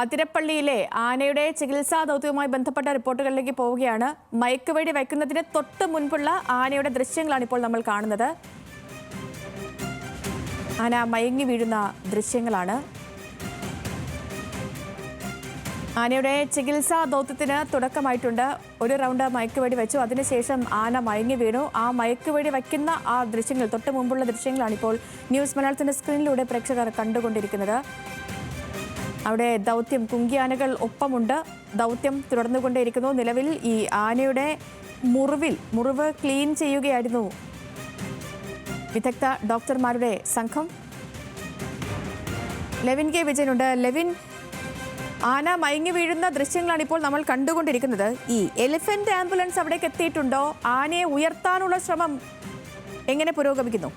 അതിരപ്പള്ളിയിലെ ആനയുടെ ചികിത്സാ ദൗത്യവുമായി ബന്ധപ്പെട്ട റിപ്പോർട്ടുകളിലേക്ക് പോവുകയാണ്. മയക്കുവെടി വയ്ക്കുന്നതിന് തൊട്ട് മുൻപുള്ള ആനയുടെ ദൃശ്യങ്ങളാണ് ഇപ്പോൾ നമ്മൾ കാണുന്നത്. ആന മയങ്ങി വീഴുന്ന ദൃശ്യങ്ങളാണ്. ആനയുടെ ചികിത്സാ ദൗത്യത്തിന് തുടക്കമായിട്ടുണ്ട്. ഒരു റൗണ്ട് മയക്കുവെടി വെച്ചു, അതിനുശേഷം ആന മയങ്ങി വീണു. ആ മയക്കുവെടി വയ്ക്കുന്ന ആ ദൃശ്യങ്ങൾ, തൊട്ട് മുമ്പുള്ള ദൃശ്യങ്ങളാണ് ഇപ്പോൾ ന്യൂസ് മലയാളത്തിന്റെ സ്ക്രീനിലൂടെ പ്രേക്ഷകർ കണ്ടുകൊണ്ടിരിക്കുന്നത്. അവിടെ ദൗത്യം കുങ്കിയാനകൾ ഒപ്പമുണ്ട്. ദൗത്യം തുടർന്നുകൊണ്ടേയിരിക്കുന്നു. നിലവിൽ ഈ ആനയുടെ മുറിവ് ക്ലീൻ ചെയ്യുകയായിരുന്നു വിദഗ്ധ ഡോക്ടർമാരുടെ സംഘം. Levin K വിജയനുണ്ട്. ലെവിൻ, ആന മയങ്ങി വീഴുന്ന ദൃശ്യങ്ങളാണ് ഇപ്പോൾ നമ്മൾ കണ്ടുകൊണ്ടിരിക്കുന്നത്. ഈ എലിഫന്റ് ആംബുലൻസ് അവിടേക്ക് എത്തിയിട്ടുണ്ടോ? ആനയെ ഉയർത്താനുള്ള ശ്രമം എങ്ങനെ പുരോഗമിക്കുന്നു?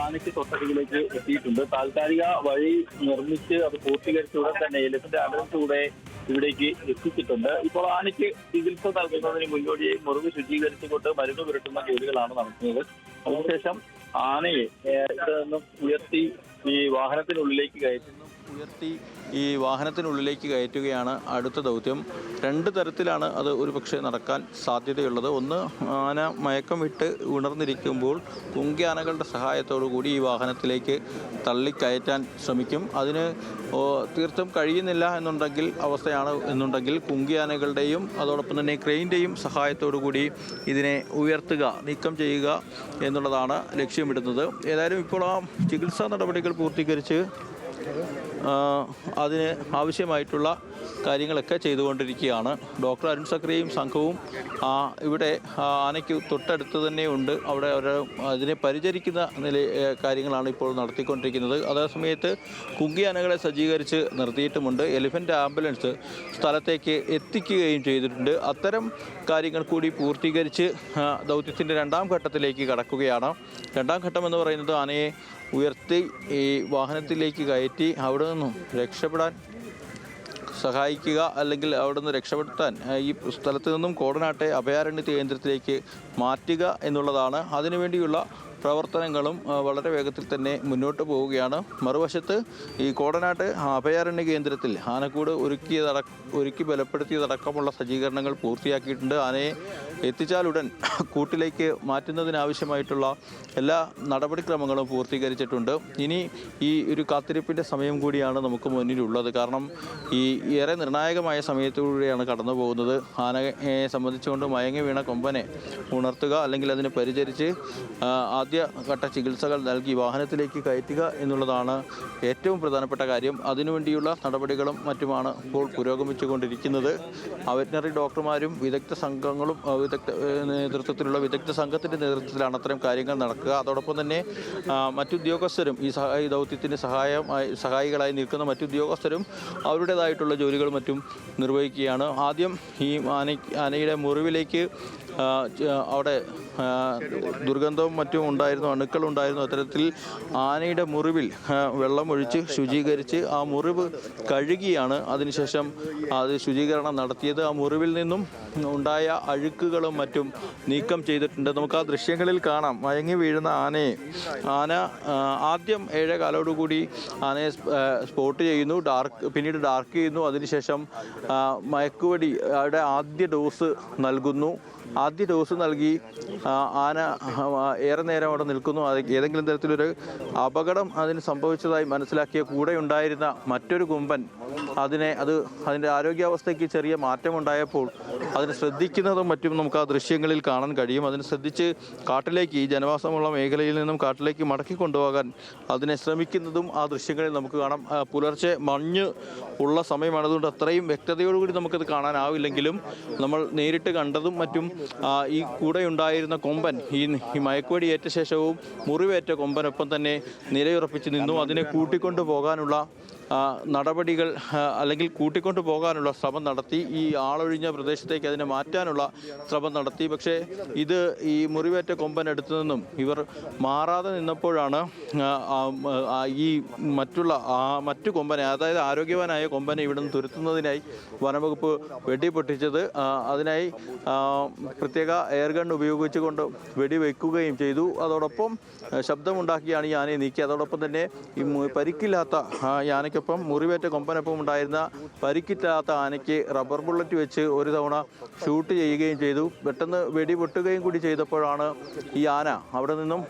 ആനയ്ക്ക് തൊട്ടരികിലേക്ക് എത്തിയിട്ടുണ്ട്. താൽക്കാലിക വഴി നിർമ്മിച്ച് അത് പൂർത്തീകരിച്ചുകൂടെ തന്നെ എലിഫന്റ് ആംബുലൻസ് കൂടെ ഇവിടേക്ക് എത്തിച്ചിട്ടുണ്ട്. ഇപ്പോൾ ആനയ്ക്ക് ചികിത്സ നൽകുന്നതിന് മുന്നോടിയായി മുറിവ് ശുചീകരിച്ചുകൊണ്ട് മരുന്ന് പുരട്ടുന്ന ജോലികളാണ് നടക്കുന്നത്. അതിനുശേഷം ആനയെ ഇവിടെ നിന്നും ഉയർത്തി ഈ വാഹനത്തിനുള്ളിലേക്ക് കയറ്റുകയാണ് അടുത്ത ദൗത്യം. രണ്ട് തരത്തിലാണ് അത് ഒരുപക്ഷെ നടക്കാൻ സാധ്യതയുള്ളത്. ഒന്ന്, ആന മയക്കം വിട്ട് ഉണർന്നിരിക്കുമ്പോൾ കുങ്കിയാനകളുടെ സഹായത്തോടു കൂടി ഈ വാഹനത്തിലേക്ക് തള്ളിക്കയറ്റാൻ ശ്രമിക്കും. അതിന് തീർത്തും കഴിയുന്നില്ല എന്നുണ്ടെങ്കിൽ കുങ്കിയാനകളുടെയും അതോടൊപ്പം തന്നെ ക്രെയിൻ്റെയും സഹായത്തോടു കൂടി ഇതിനെ ഉയർത്തുക, നീക്കം ചെയ്യുക എന്നുള്ളതാണ് ലക്ഷ്യമിടുന്നത്. ഏതായാലും ഇപ്പോൾ ആ ചികിത്സാ നടപടികൾ പൂർത്തീകരിച്ച് അതിന് ആവശ്യമായിട്ടുള്ള കാര്യങ്ങളൊക്കെ ചെയ്തുകൊണ്ടിരിക്കുകയാണ്. ഡോക്ടർ അരുൺ സക്രിയയും സംഘവും ഇവിടെ ആനയ്ക്ക് തൊട്ടടുത്ത് തന്നെ ഉണ്ട്. അവിടെ അതിനെ പരിചരിക്കുന്ന കാര്യങ്ങളാണ് ഇപ്പോൾ നടത്തിക്കൊണ്ടിരിക്കുന്നത്. അതേസമയത്ത് കുങ്കിയാനകളെ സജ്ജീകരിച്ച് നിർത്തിയിട്ടുമുണ്ട്. എലിഫന്റ് ആംബുലൻസ് സ്ഥലത്തേക്ക് എത്തിക്കുകയും ചെയ്തിട്ടുണ്ട്. അത്തരം കാര്യങ്ങൾ കൂടി പൂർത്തീകരിച്ച് ദൗത്യത്തിൻ്റെ രണ്ടാം ഘട്ടത്തിലേക്ക് കടക്കുകയാണ്. രണ്ടാം ഘട്ടം എന്ന് പറയുന്നത് ആനയെ ഉയർത്തി ഈ വാഹനത്തിലേക്ക് കയറ്റി അവിടെ നിന്നും രക്ഷപ്പെടാൻ സഹായിക്കുക, അല്ലെങ്കിൽ അവിടെ നിന്ന് രക്ഷപ്പെടുത്താൻ ഈ സ്ഥലത്ത് നിന്നും കോടനാട്ടെ അഭയാരണ്യ കേന്ദ്രത്തിലേക്ക് മാറ്റുക എന്നുള്ളതാണ്. അതിനുവേണ്ടിയുള്ള പ്രവർത്തനങ്ങളും വളരെ വേഗത്തിൽ തന്നെ മുന്നോട്ട് പോവുകയാണ്. മറുവശത്ത് ഈ കോടനാട്ട് അഭയാരണ്യ കേന്ദ്രത്തിൽ ആനക്കൂട് ഒരുക്കി ബലപ്പെടുത്തിയതടക്കമുള്ള സജ്ജീകരണങ്ങൾ പൂർത്തിയാക്കിയിട്ടുണ്ട്. ആനയെ എത്തിച്ചാലുടൻ കൂട്ടിലേക്ക് മാറ്റുന്നതിനാവശ്യമായിട്ടുള്ള എല്ലാ നടപടിക്രമങ്ങളും പൂർത്തീകരിച്ചിട്ടുണ്ട്. ഇനി ഈ ഒരു കാത്തിരിപ്പിൻ്റെ സമയം കൂടിയാണ് നമുക്ക് മുന്നിലുള്ളത്. കാരണം ഈ ഏറെ നിർണായകമായ സമയത്തിലൂടെയാണ് കടന്നു പോകുന്നത്. ആനയെ സംബന്ധിച്ചുകൊണ്ട് മയങ്ങി വീണ കൊമ്പനെ ഉണർത്തുക, അല്ലെങ്കിൽ അതിനെ പരിചരിച്ച് ആദ്യഘട്ട ചികിത്സകൾ നൽകി വാഹനത്തിലേക്ക് കയറ്റുക എന്നുള്ളതാണ് ഏറ്റവും പ്രധാനപ്പെട്ട കാര്യം. അതിനുവേണ്ടിയുള്ള നടപടികളും മറ്റുമാണ് ഇപ്പോൾ പുരോഗമിച്ചുകൊണ്ടിരിക്കുന്നത്. വെറ്ററിനറി ഡോക്ടർമാരും വിദഗ്ധ സംഘങ്ങളും വിദഗ്ധ സംഘത്തിൻ്റെ നേതൃത്വത്തിലാണ് അത്തരം കാര്യങ്ങൾ നടക്കുക. അതോടൊപ്പം തന്നെ മറ്റുദ്യോഗസ്ഥരും ഈ ദൗത്യത്തിന് സഹായികളായി നിൽക്കുന്ന മറ്റുദ്യോഗസ്ഥരും അവരുടേതായിട്ടുള്ള ജോലികളും മറ്റും നിർവഹിക്കുകയാണ്. ആദ്യം ഈ ആനയുടെ മുറിവിലേക്ക് അവിടെ ദുർഗന്ധവും മറ്റും ഉണ്ടായിരുന്നു, അണുക്കളുണ്ടായിരുന്നു. അത്തരത്തിൽ ആനയുടെ മുറിവിൽ വെള്ളമൊഴിച്ച് ശുചീകരിച്ച് ആ മുറിവ് കഴുകിയാണ് അതിനുശേഷം അത് ശുചീകരണം നടത്തിയത്. ആ മുറിവിൽ നിന്നും ഉണ്ടായ അഴുക്കുകളും മറ്റും നീക്കം ചെയ്തിട്ടുണ്ട്. നമുക്ക് ആ ദൃശ്യങ്ങളിൽ കാണാം മയങ്ങി വീഴുന്ന ആനയെ. ആന ആദ്യം 7:15 ആനയെ സ്പോട്ട് ചെയ്യുന്നു, പിന്നീട് ഡാർക്ക് ചെയ്യുന്നു. അതിനുശേഷം മയക്കുവെടിയുടെ ആദ്യ ഡോസ് നൽകുന്നു. ആദ്യ ഡോസ് നൽകി ആന ഏറെ നേരം അവിടെ നിൽക്കുന്നു. ഏതെങ്കിലും തരത്തിലൊരു അപകടം അതിന് സംഭവിച്ചതായി മനസ്സിലാക്കിയ കൂടെ ഉണ്ടായിരുന്ന മറ്റൊരു കൊമ്പൻ അതിൻ്റെ ആരോഗ്യാവസ്ഥയ്ക്ക് ചെറിയ മാറ്റമുണ്ടായപ്പോൾ അതിനെ ശ്രദ്ധിക്കുന്നതും മറ്റും നമുക്ക് ആ ദൃശ്യങ്ങളിൽ കാണാൻ കഴിയും. അതിനെ ശ്രദ്ധിച്ച് കാട്ടിലേക്ക്, ഈ ജനവാസമുള്ള മേഖലയിൽ നിന്നും കാട്ടിലേക്ക് മടക്കി കൊണ്ടുപോകാൻ അതിനെ ശ്രമിക്കുന്നതും ആ ദൃശ്യങ്ങളിൽ നമുക്ക് കാണാം. പുലർച്ചെ മഞ്ഞ് ഉള്ള സമയമാണ്, അതുകൊണ്ട് അത്രയും വ്യക്തതയോടുകൂടി നമുക്കത് കാണാനാവില്ലെങ്കിലും നമ്മൾ നേരിട്ട് കണ്ടതും മറ്റും ഈ കൂടെ ഉണ്ടായിരുന്ന കൊമ്പൻ ഈ മയക്കുവെടി ഏറ്റ ശേഷവും മുറിവേറ്റ കൊമ്പനൊപ്പം തന്നെ നിലയുറപ്പിച്ച് നിന്നു. അതിനെ കൂട്ടിക്കൊണ്ടു പോകാനുള്ള നടപടികൾ അല്ലെങ്കിൽ കൂട്ടിക്കൊണ്ടു പോകാനുള്ള ശ്രമം നടത്തി. ഈ ആളൊഴിഞ്ഞ പ്രദേശത്തേക്ക് അതിനെ മാറ്റാനുള്ള ശ്രമം നടത്തി. പക്ഷേ ഇത് ഈ മുറിവേറ്റ കൊമ്പനടുത്തു നിന്നും ഇവർ മാറാതെ നിന്നപ്പോഴാണ് ഈ മറ്റു കൊമ്പനെ, അതായത് ആരോഗ്യവാനായ കൊമ്പനെ ഇവിടെ നിന്ന് തുരത്തുന്നതിനായി വനംവകുപ്പ് വെടിപൊട്ടിച്ചത്. അതിനായി പ്രത്യേക എയർഗൺ ഉപയോഗിച്ചുകൊണ്ട് വെടിവെക്കുകയും ചെയ്തു. അതോടൊപ്പം ശബ്ദമുണ്ടാക്കിയാണ് ഈ ആനയെ നീക്കി. അതോടൊപ്പം തന്നെ ഈ പരിക്കില്ലാത്ത ആനയ്ക്കൊപ്പം മുറിവേറ്റ കൊമ്പനൊപ്പം ഉണ്ടായിരുന്ന പരിക്കില്ലാത്ത ആനയ്ക്ക് റബ്ബർ ബുള്ളറ്റ് വെച്ച് ഒരു തവണ ഷൂട്ട് ചെയ്യുകയും ചെയ്തു. പെട്ടെന്ന് വെടിപൊട്ടുകയും കൂടി ചെയ്തപ്പോഴാണ് ഈ ആന അവിടെ നിന്നും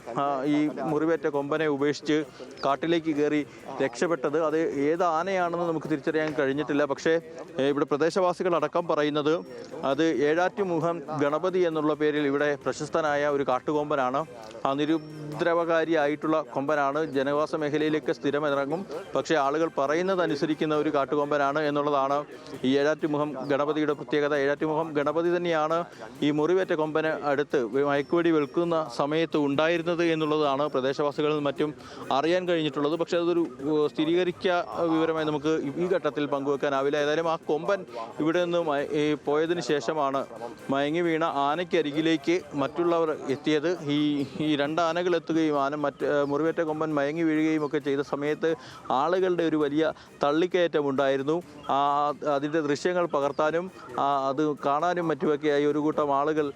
ഈ മുറിവേറ്റ കൊമ്പനെ ഉപേക്ഷിച്ച് കാട്ടിലേക്ക് കയറി രക്ഷപ്പെട്ടത്. അത് ഏത് ആനയാണെന്ന് നമുക്ക് തിരിച്ചറിയാൻ കഴിഞ്ഞിട്ടില്ല. പക്ഷേ ഇവിടെ പ്രദേശവാസികളടക്കം പറയുന്നത് അത് ഏഴാറ്റുമുഖം ഗണപതി എന്നുള്ള പേരിൽ ഇവിടെ പ്രശസ്തനായ ഒരു കാട്ടുകൊമ്പനാണ്. ആ നിരുദ്രവകാരിയായിട്ടുള്ള കൊമ്പനാണ്. ജനവാസ മേഖലയിലേക്ക് സ്ഥിരം ഇറങ്ങും. പക്ഷേ ആളുകൾ പറയുന്നത് അനുസരിക്കുന്ന ഒരു കാട്ടുകൊമ്പനാണ് എന്നുള്ളതാണ് ഈ ഏഴാറ്റുമുഖം ഗണപതിയുടെ പ്രത്യേകത. ഏഴാറ്റുമുഖം ഗണപതി തന്നെയാണ് ഈ മുറിവേറ്റ കൊമ്പന് അടുത്ത് മയക്കുവെടി വെൽക്കുന്ന സമയത്ത് ഉണ്ടായിരുന്നത് എന്നുള്ളതാണ് പ്രദേശവാസികളിൽ മറ്റും അറിയാൻ കഴിഞ്ഞിട്ടുള്ളത്. പക്ഷേ അതൊരു സ്ഥിരീകരിക്കുക വിവരമായി നമുക്ക് ഈ ഘട്ടത്തിൽ പങ്കുവെക്കാനാവില്ല. ഏതായാലും ആ കൊമ്പൻ ഇവിടെ നിന്ന് പോയതിനു ശേഷമാണ് മയങ്ങി വീണ ആനയ്ക്കരികിലേക്ക് മറ്റുള്ളവർ എത്തിയത്. ഈ രണ്ട് ആനകൾ എത്തുകയും മുറിവേറ്റ കൊമ്പൻ മയങ്ങി വീഴുകയും ഒക്കെ ചെയ്ത സമയത്ത് ആളുകളുടെ ഒരു വലിയ തള്ളിക്കയറ്റം ഉണ്ടായിരുന്നു. അതിൻ്റെ ദൃശ്യങ്ങൾ പകർത്താനും അത് കാണാനും മറ്റുമൊക്കെയായി ഒരു കൂട്ടം ആളുകൾ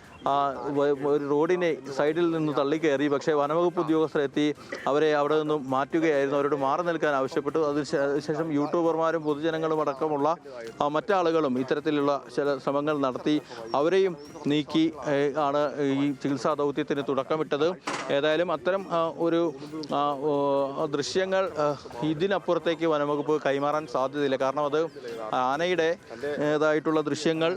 ഒരു റോഡിനെ സൈഡിൽ നിന്ന് തള്ളിക്കയറി. പക്ഷേ വനവകുപ്പ് ഉദ്യോഗസ്ഥരെത്തി അവരെ അവിടെ നിന്നും മാറ്റുകയായിരുന്നു. അവരോട് മാറി നിൽക്കാൻ ആവശ്യപ്പെട്ടു. അതിനുശേഷം യൂട്യൂബർമാരും പൊതുജനങ്ങളും അടക്കമുള്ള മറ്റാളുകളും ഇത്തരത്തിലുള്ള ചില ശ്രമങ്ങൾ നടത്തി. അവരെയും നീക്കി ആണ് ഈ ചികിത്സാ ദൗത്യത്തിന് തുടക്കമിട്ടത്. ഏതായാലും അത്തരം ഒരു ദൃശ്യങ്ങൾ ഇതിനപ്പുറത്തേക്ക് വനവകുപ്പ് കൈമാറാൻ സാധ്യതയില്ല. കാരണം അത് ആനയുടേതായിട്ടുള്ള ദൃശ്യങ്ങൾ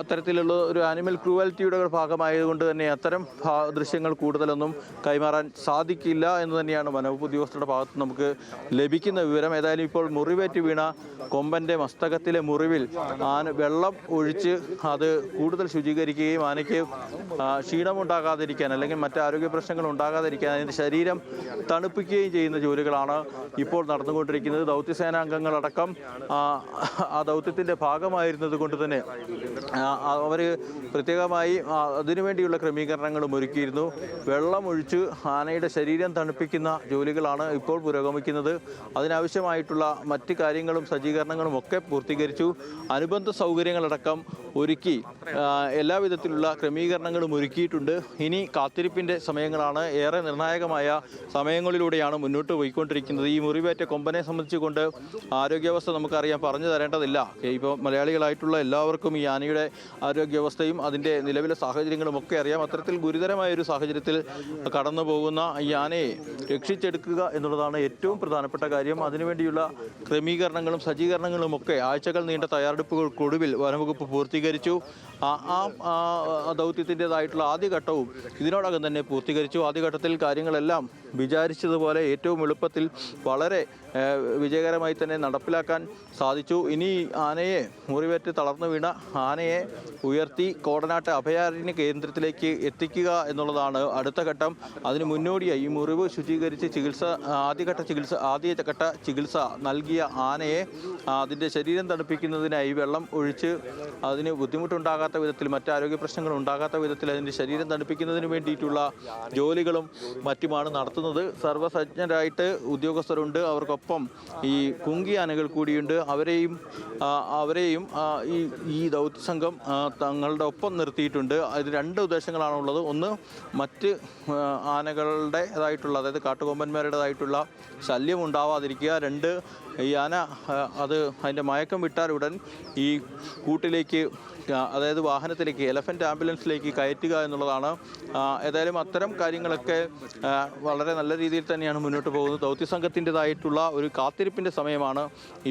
അത്തരത്തിലുള്ള ഒരു ആനിമൽ ക്രൂവൽറ്റിയുടെ ഭാഗമായതുകൊണ്ട് തന്നെ അത്തരം ദൃശ്യങ്ങൾ കൂടുതലൊന്നും കൈമാറാൻ സാധിക്കില്ല എന്ന് തന്നെയാണ് വനവകുപ്പ് ഉദ്യോഗസ്ഥരുടെ ഭാഗത്ത് നമുക്ക് ലഭിക്കുന്ന വിവരം. ഏതായാലും ഇപ്പോൾ മുറിവേറ്റ് വീണ കൊമ്പൻ്റെ മസ്തകത്തിലെ മുറിവിൽ വെള്ളം ഒഴിച്ച് അത് കൂടുതൽ ശുചീകരിക്കുകയും ആനയ്ക്ക് ക്ഷീണമുണ്ടാകാതിരിക്കാൻ അല്ലെങ്കിൽ മറ്റ് ആരോഗ്യ പ്രശ്നങ്ങൾ ഉണ്ടാകാതിരിക്കാൻ അതിൻ്റെ ശരീരം തണുപ്പിക്കുകയും ചെയ്യുന്ന ജോലികളാണ് ഇപ്പോൾ നടന്നുകൊണ്ടിരിക്കുന്നത്. ദൗത്യസേനാംഗങ്ങളടക്കം ആ ദൗത്യത്തിൻ്റെ ഭാഗമായിരുന്നത് കൊണ്ട് തന്നെ അവർ പ്രത്യേകമായി അതിനുവേണ്ടിയുള്ള ക്രമീകരണങ്ങളും ഒരുക്കിയിരുന്നു. വെള്ളം ഒഴിച്ച് ആനയുടെ ശരീരം തണുപ്പിക്കുന്ന ജോലികളാണ് ഇപ്പോൾ പുരോഗമിക്കുന്നത്. അതിനാവശ്യമായിട്ടുള്ള മറ്റ് കാര്യങ്ങളും സജ്ജീകരണങ്ങളും ഒക്കെ പൂർത്തീകരിച്ചു. അനുബന്ധ സൗകര്യങ്ങളടക്കം ഒരുക്കി എല്ലാവിധത്തിലുള്ള ക്രമീകരണങ്ങളും ഒരുക്കിയിട്ടുണ്ട്. ഇനി കാത്തിരിപ്പിൻ്റെ സമയങ്ങളാണ്. ഏറെ നിർണായകമായ സമയങ്ങളിലൂടെയാണ് മുന്നോട്ട് പോയിക്കൊണ്ടിരിക്കുന്നത്. ഈ മുറിവേറ്റ കൊമ്പനെ സംബന്ധിച്ചുകൊണ്ട് ആരോഗ്യാവസ്ഥ നമുക്കറിയാം, പറഞ്ഞു തരേണ്ടതില്ല. ഇപ്പോൾ മലയാളികളായിട്ടുള്ള എല്ലാവർക്കും ഈ ആനയുടെ ആരോഗ്യാവസ്ഥയും അതിൻ്റെ നിലവിലെ സാഹചര്യങ്ങളും ഒക്കെ അറിയാം. അത്തരത്തിൽ ഗുരുതരമായൊരു സാഹചര്യത്തിൽ കടന്നു പോകുന്ന ഈ ആനയെ രക്ഷിച്ചെടുക്കുക എന്നുള്ളതാണ് ഏറ്റവും പ്രധാനപ്പെട്ട കാര്യം. അതിനുവേണ്ടിയുള്ള ക്രമീകരണങ്ങളും സജ്ജീകരണങ്ങളും ഒക്കെ ആഴ്ചകൾ നീണ്ട തയ്യാറെടുപ്പുകൾക്കൊടുവിൽ വനംവകുപ്പ് പൂർത്തീകരിച്ചു. ആ ദൗത്യത്തിൻ്റെതായിട്ടുള്ള ആദ്യഘട്ടവും ഇതിനോടകം തന്നെ പൂർത്തീകരിച്ചു. ആദ്യഘട്ടത്തിൽ കാര്യങ്ങളെല്ലാം വിചാരിച്ചതുപോലെ ഏറ്റവും എളുപ്പത്തിൽ വളരെ വിജയകരമായി തന്നെ നടപ്പിലാക്കാൻ സാധിച്ചു. ഇനി ആനയെ മുറിവേറ്റ് തളർന്നു വീണ ആനയെ ഉയർത്തി കോടനാട്ട് അഭയാരണ്യ കേന്ദ്രത്തിലേക്ക് എത്തിക്കുക എന്നുള്ളതാണ് അടുത്ത ഘട്ടം. അതിന് മുന്നോടിയായി ഈ മുറിവ് ശുചീകരിച്ച് ആദ്യഘട്ട ചികിത്സ നൽകിയ ആനയെ അതിൻ്റെ ശരീരം തണുപ്പിക്കുന്നതിനായി വെള്ളം ഒഴിച്ച് അതിന് ബുദ്ധിമുട്ടുണ്ടാകാത്ത വിധത്തിൽ മറ്റാരോഗ്യ പ്രശ്നങ്ങൾ ഉണ്ടാകാത്ത വിധത്തിൽ അതിൻ്റെ ശരീരം തണുപ്പിക്കുന്നതിന് വേണ്ടിയിട്ടുള്ള ജോലികളും മറ്റുമാണ് നടത്തുന്നത്. സർവ്വസജ്ഞരായിട്ട് ഉദ്യോഗസ്ഥരുണ്ട്. അവർക്കൊപ്പം ഈ കുങ്കി ആനകൾ കൂടിയുണ്ട്. അവരെയും ഈ ദൗത്യസംഘം തങ്ങളുടെ ഒപ്പം നിർത്തിയിട്ടുണ്ട്. അതിന് രണ്ട് ഉദ്ദേശങ്ങളാണുള്ളത്. ഒന്ന്, മറ്റ് ആനകളുടേതായിട്ടുള്ള, അതായത് കാട്ടുകൊമ്പന്മാരുടേതായിട്ടുള്ള ശല്യം ഉണ്ടാവാതിരിക്കുക. രണ്ട്, ഈ ആന അതിൻ്റെ മയക്കം വിട്ടാലുടൻ ഈ കൂട്ടിലേക്ക്, അതായത് വാഹനത്തിലേക്ക്, എലഫൻ്റ് ആംബുലൻസിലേക്ക് കയറ്റുക എന്നുള്ളതാണ്. ഏതായാലും അത്തരം കാര്യങ്ങളൊക്കെ വളരെ നല്ല രീതിയിൽ തന്നെയാണ് മുന്നോട്ട് പോകുന്നത്. ദൗത്യസംഘത്തിൻ്റെതായിട്ടുള്ള ഒരു കാത്തിരിപ്പിൻ്റെ സമയമാണ്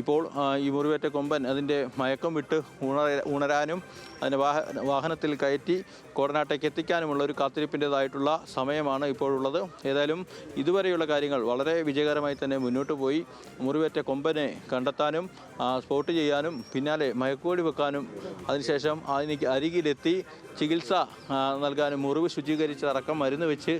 ഇപ്പോൾ. ഈ മുറിവേറ്റ കൊമ്പൻ അതിൻ്റെ മയക്കം വിട്ട് ഉണരാനും അതിൻ്റെ വാഹനത്തിൽ കയറ്റി കോടനാട്ടേക്ക് എത്തിക്കാനുമുള്ള ഒരു കാത്തിരിപ്പിൻ്റെതായിട്ടുള്ള സമയമാണ് ഇപ്പോഴുള്ളത്. ഏതായാലും ഇതുവരെയുള്ള കാര്യങ്ങൾ വളരെ വിജയകരമായി തന്നെ മുന്നോട്ട് പോയി. മുറിവേറ്റ കൊമ്പനെ കണ്ടെത്താനും സ്പോട്ട് ചെയ്യാനും പിന്നാലെ മയക്കുവെടി വെക്കാനും അതിനുശേഷം അതിന് അരികിലെത്തി ചികിത്സ നൽകാനും മുറിവ് ശുചീകരിച്ചടക്കം മരുന്ന് വെച്ച്